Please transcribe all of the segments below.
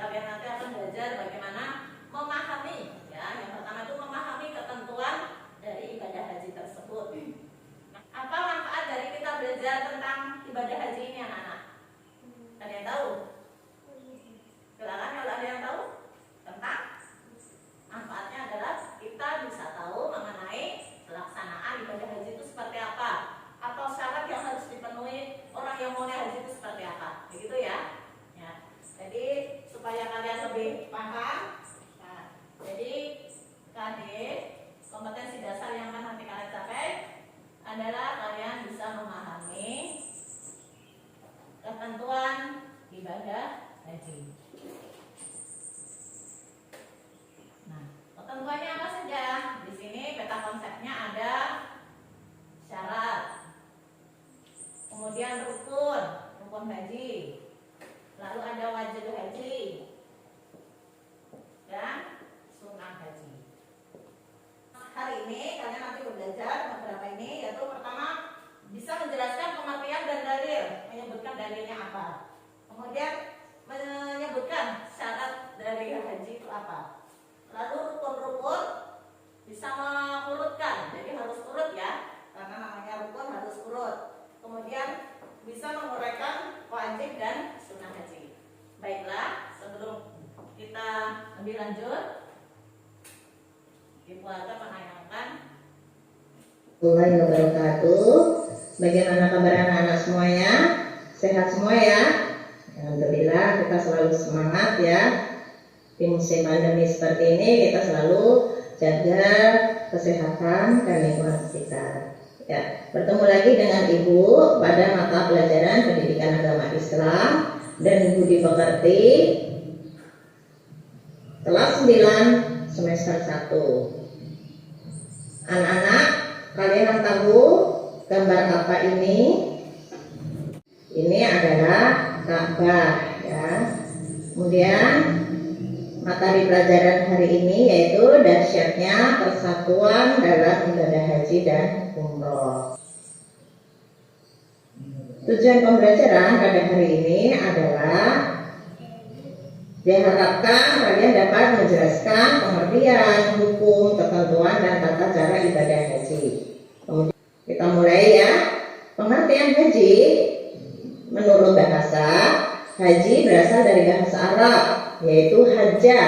kalian nanti akan belajar bagaimana memahami, ya. Yang pertama itu memahami ketentuan dari ibadah haji tersebut. Apa manfaat dari kita belajar tentang ibadah haji ini, anak-anak? Ada yang tahu? Silakan kalau ada yang tahu tentang manfaatnya adalah kita bisa tahu mengenai pelaksanaan ibadah haji itu seperti apa, atau syarat yang harus dipenuhi orang yang mau naik haji itu seperti apa, begitu ya. Ya. Jadi supaya kalian lebih paham, nah, jadi KD kompetensi dasar yang akan nanti kalian capai adalah kalian bisa memahami ketentuan ibadah haji. Nah, ketentuannya apa saja? Di sini peta konsepnya ada syarat, kemudian rukun haji, lalu ada wajib haji dan sunnah haji. Hari ini kalian nanti belajar beberapa ini, yaitu pertama bisa menjelaskan pengertian dan dalil, menyebutkan dalilnya apa, kemudian menyebutkan syarat dari haji itu apa, lalu rukun-rukun bisa mengurutkan, jadi harus urut ya, karena namanya rukun harus urut, kemudian bisa menguraikan wajib dan sunnah haji. Baiklah, sebelum kita lebih lanjut, Ibu akan menayangkan Warahmatullahi wabarakatuh. Bagaimana kabar anak-anak semuanya? Sehat semua ya? Alhamdulillah, kita selalu semangat ya. Di musim pandemi seperti ini kita selalu jaga kesehatan dan lingkungan sekitar. Ya, bertemu lagi dengan Ibu pada mata pelajaran Pendidikan Agama Islam dan Budi Pekerti kelas 9 semester 1. Anak-anak, kalian tahu gambar apa ini? Ini adalah Ka'bah ya. Kemudian materi pelajaran hari ini yaitu dahsyatnya persatuan dalam ibadah haji dan umroh. Tujuan pembelajaran pada hari ini adalah diharapkan kalian dapat menjelaskan pengertian, hukum, ketentuan, dan tata cara ibadah haji. Kemudian kita mulai ya. Pengertian haji menurut bahasa, haji berasal dari bahasa Arab, yaitu hajja,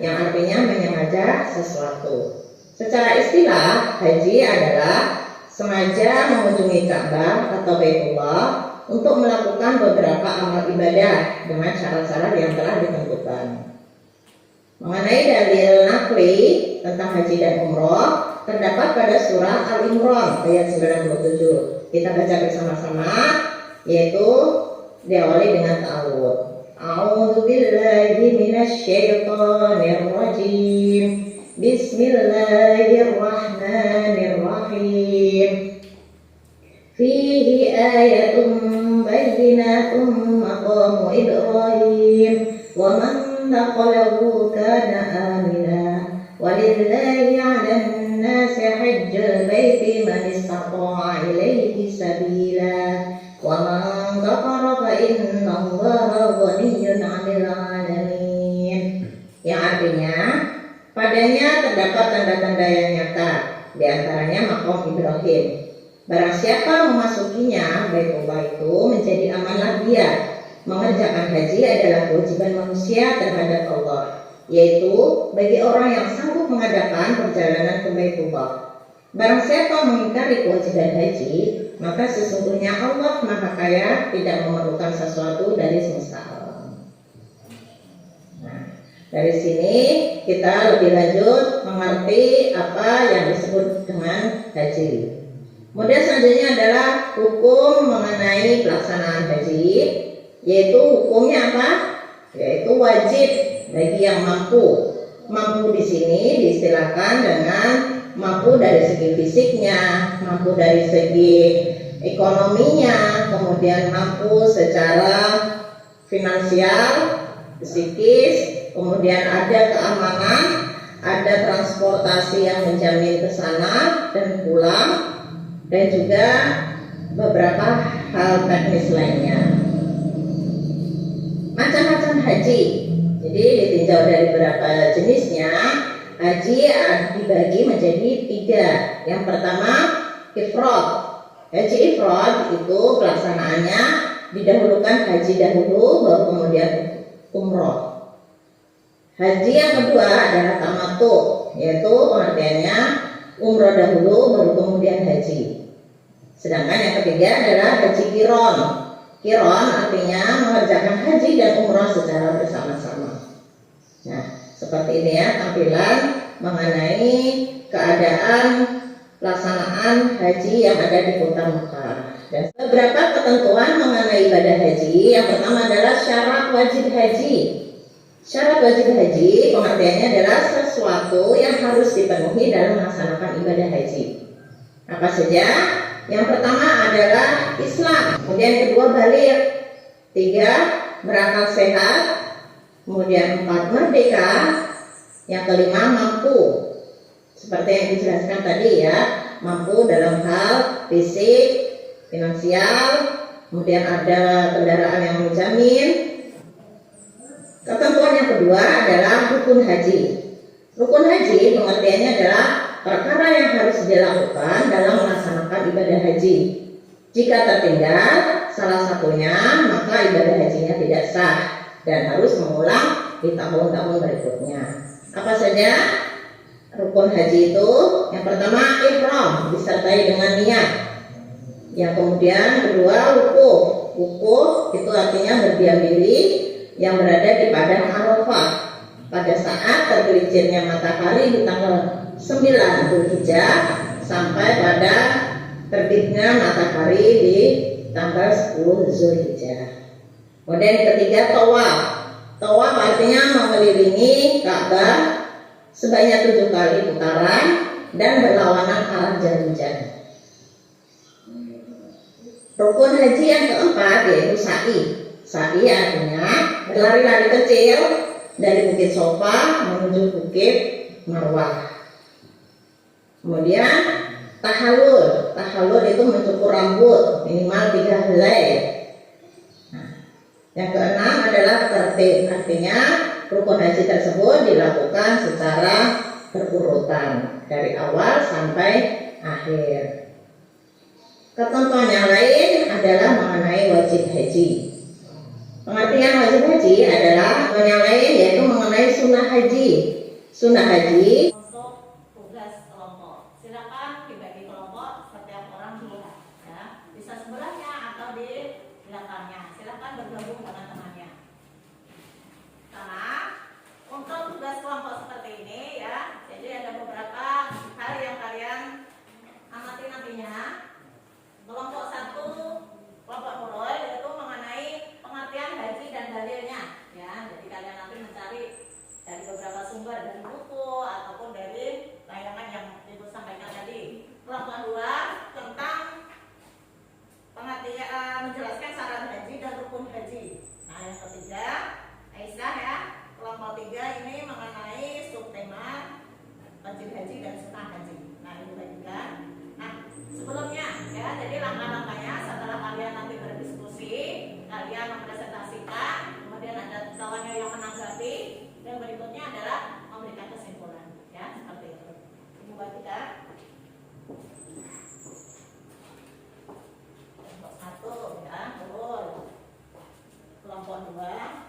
yang artinya menyengaja sesuatu. Secara istilah, haji adalah sengaja mengunjungi Ka'bah atau Baitullah untuk melakukan beberapa amal ibadah dengan syarat-syarat yang telah ditentukan. Mengenai dalil nakli tentang haji dan umroh terdapat pada surah Al-Imran ayat 97. Kita baca bersama-sama, yaitu diawali dengan ta'awudz. A'udzu billahi minasyaitonir rajim. Bismillahirrahmanirrahim. Fihi ayatun bayyinatun maqamu Ibrahim wa man dakhalahu kana amina walillahi 'alan nasi hajjul baiti man istata'a ilaihi sabila wa man kafara fa innallaha ghaniyyun 'anil 'alamin. Yang artinya, padanya terdapat tanda-tanda yang nyata, di antaranya maqam Ibrahim. Barang siapa memasukinya, Baitullah itu menjadi amanah dia. Mengerjakan haji adalah kewajiban manusia terhadap Allah, yaitu bagi orang yang sanggup mengadakan perjalanan ke Baitullah. Barang siapa mengingkari kewajiban haji, maka sesungguhnya Allah Maha Kaya tidak memerlukan sesuatu dari semesta alam. Nah, dari sini kita lebih lanjut mengerti apa yang disebut dengan haji. Kemudian selanjutnya adalah hukum mengenai pelaksanaan haji, yaitu hukumnya apa? Yaitu wajib bagi yang mampu. Mampu di sini diistilahkan dengan mampu dari segi fisiknya, mampu dari segi ekonominya, kemudian mampu secara finansial, psikis, kemudian ada keamanan, ada transportasi yang menjamin ke sana dan pulang, dan juga beberapa hal teknis lainnya. Macam-macam haji. Jadi haji dibagi menjadi 3. Yang pertama ifrad. Haji ifrad itu pelaksanaannya didahulukan haji dahulu baru kemudian umroh. Haji yang kedua adalah tamattu, yaitu pengertiannya umroh dahulu baru kemudian haji. Sedangkan yang ketiga adalah haji qiron. Qiron artinya mengerjakan haji dan umroh secara bersama-sama. Nah, seperti ini ya tampilan mengenai keadaan pelaksanaan haji yang ada di kota Mekah. Dan beberapa ketentuan mengenai ibadah haji. Yang pertama adalah syarat wajib haji. Syarat wajib haji pengertiannya adalah sesuatu yang harus dipenuhi dalam melaksanakan ibadah haji. Apa saja? Yang pertama adalah Islam, kemudian kedua baligh, 3 berakal sehat, kemudian 4 merdeka, yang kelima mampu. Seperti yang dijelaskan tadi ya, mampu dalam hal fisik, finansial, kemudian ada kendaraan yang menjamin. Ketentuan yang kedua adalah rukun haji. Rukun haji pengertiannya adalah perkara yang harus dilakukan dalam melaksanakan ibadah haji. Jika tertinggal salah satunya, maka ibadah hajinya tidak sah dan harus mengulang di tahun-tahun berikutnya. Apa saja rukun haji itu? Yang pertama ihram disertai dengan niat. Yang kemudian kedua wukuf. Wukuf itu artinya berdiam diri yang berada di padang Arafah pada saat tergelincirnya matahari di tanggal 9 Dzulhijjah sampai pada terbitnya matahari di tanggal 10 Dzulhijjah. Kemudian ketiga tawaf. Tawaf artinya mengelilingi Ka'bah sebanyak 7 kali putaran dan berlawanan arah jarum-jarum. Rukun haji yang keempat yaitu sa'i. Sa'i artinya berlari-lari kecil dari Bukit Sofa menuju Bukit Marwah. Kemudian tahallul. Tahallul itu mencukur rambut minimal 3 helai. Nah, yang keenam adalah tertib. Artinya rukun haji tersebut dilakukan secara berurutan dari awal sampai akhir. Ketentuan yang lain adalah mengenai wajib haji. Pengertian wajib haji adalah yang lain yaitu mengenai sunnah haji. Sunnah haji untuk tugas kelompok. Silakan dibagi kelompok setiap orang 2 ya. Bisa sebelahnya atau di belakangnya. Silakan bergabung dengan temannya. Karena untuk tugas kelompok seperti ini ya, jadi ada beberapa hal yang kalian amati nantinya. Kelompok 1, kelompok nurul yaitu mengenai pengertian haji dan dalilnya ya. Jadi kalian nanti mencari dari beberapa sumber dari buku ataupun dari tayangan yang Ibu sampaikan tadi. Kelompok 2 tentang pengertian menjelaskan syarat haji dan rukun haji. Nah, yang ketiga Aisyah ya. Kelompok 3 ini mengenai subtema wajib haji dan sunnah haji. Nah, ini bagikan. Nah, sebelumnya ya, jadi langkah-langkahnya setelah kalian nanti berdiskusi, kalian mempresentasikan, kemudian ada kawannya yang menanggapi, dan berikutnya adalah memberikan kesimpulan ya, seperti itu. Ibu bagikan. Kelompok 1 ya, betul. Kelompok 2